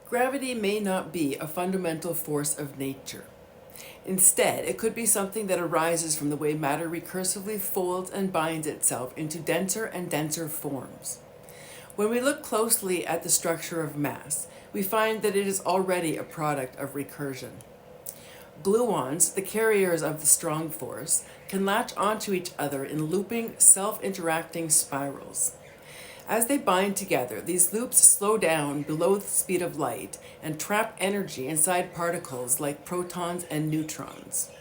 Gravity may not be a fundamental force of nature. Instead, it could be something that arises from the way matter recursively folds and binds itself into denser and denser forms. When we look closely at the structure of mass, we find that it is already a product of recursion. Gluons, the carriers of the strong force, can latch onto each other in looping, self-interacting spirals. As they bind together, these loops slow down below the speed of light and trap energy inside particles like protons and neutrons.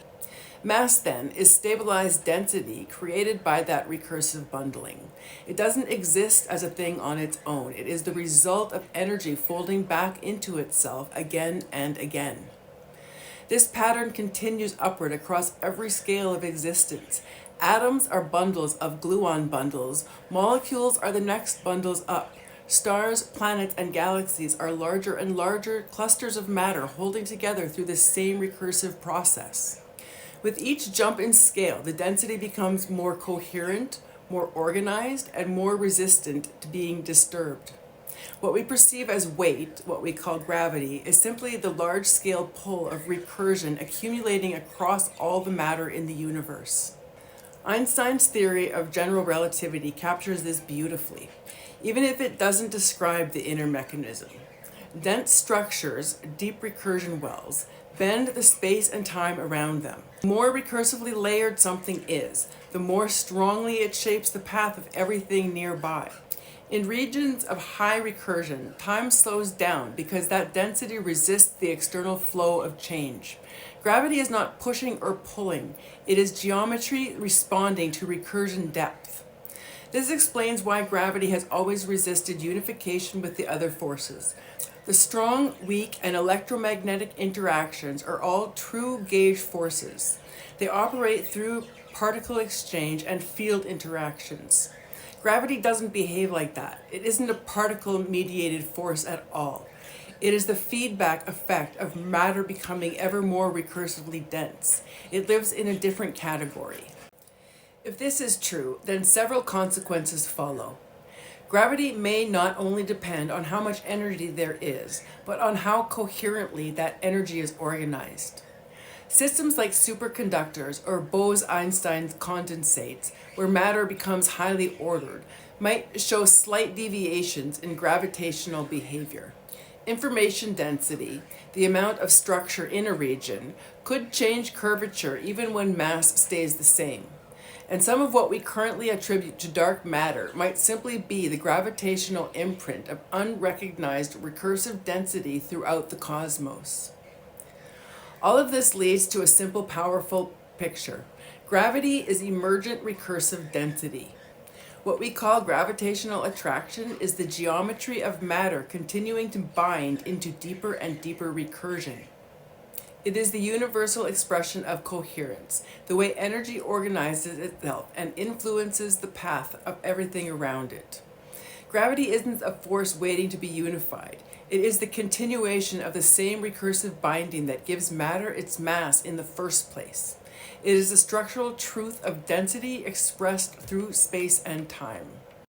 Mass, then, is stabilized density created by that recursive bundling. It doesn't exist as a thing on its own. It is the result of energy folding back into itself again and again. This pattern continues upward across every scale of existence. Atoms are bundles of gluon bundles. Molecules are the next bundles up. Stars, planets, and galaxies are larger and larger clusters of matter holding together through the same recursive process. With each jump in scale, the density becomes more coherent, more organized, and more resistant to being disturbed. What we perceive as weight, what we call gravity, is simply the large-scale pull of recursion accumulating across all the matter in the universe. Einstein's theory of general relativity captures this beautifully, even if it doesn't describe the inner mechanism. Dense structures, deep recursion wells, bend the space and time around them. The more recursively layered something is, the more strongly it shapes the path of everything nearby. In regions of high recursion, time slows down because that density resists the external flow of change. Gravity is not pushing or pulling, it is geometry responding to recursion depth. This explains why gravity has always resisted unification with the other forces. The strong, weak, and electromagnetic interactions are all true gauge forces. They operate through particle exchange and field interactions. Gravity doesn't behave like that. It isn't a particle-mediated force at all. It is the feedback effect of matter becoming ever more recursively dense. It lives in a different category. If this is true, then several consequences follow. Gravity may not only depend on how much energy there is, but on how coherently that energy is organized. Systems like superconductors or Bose-Einstein condensates, where matter becomes highly ordered, might show slight deviations in gravitational behavior. Information density, the amount of structure in a region, could change curvature even when mass stays the same. And some of what we currently attribute to dark matter might simply be the gravitational imprint of unrecognized recursive density throughout the cosmos. All of this leads to a simple, powerful picture. Gravity is emergent recursive density. What we call gravitational attraction is the geometry of matter continuing to bind into deeper and deeper recursion. It is the universal expression of coherence, the way energy organizes itself and influences the path of everything around it. Gravity isn't a force waiting to be unified. It is the continuation of the same recursive binding that gives matter its mass in the first place. It is the structural truth of density expressed through space and time.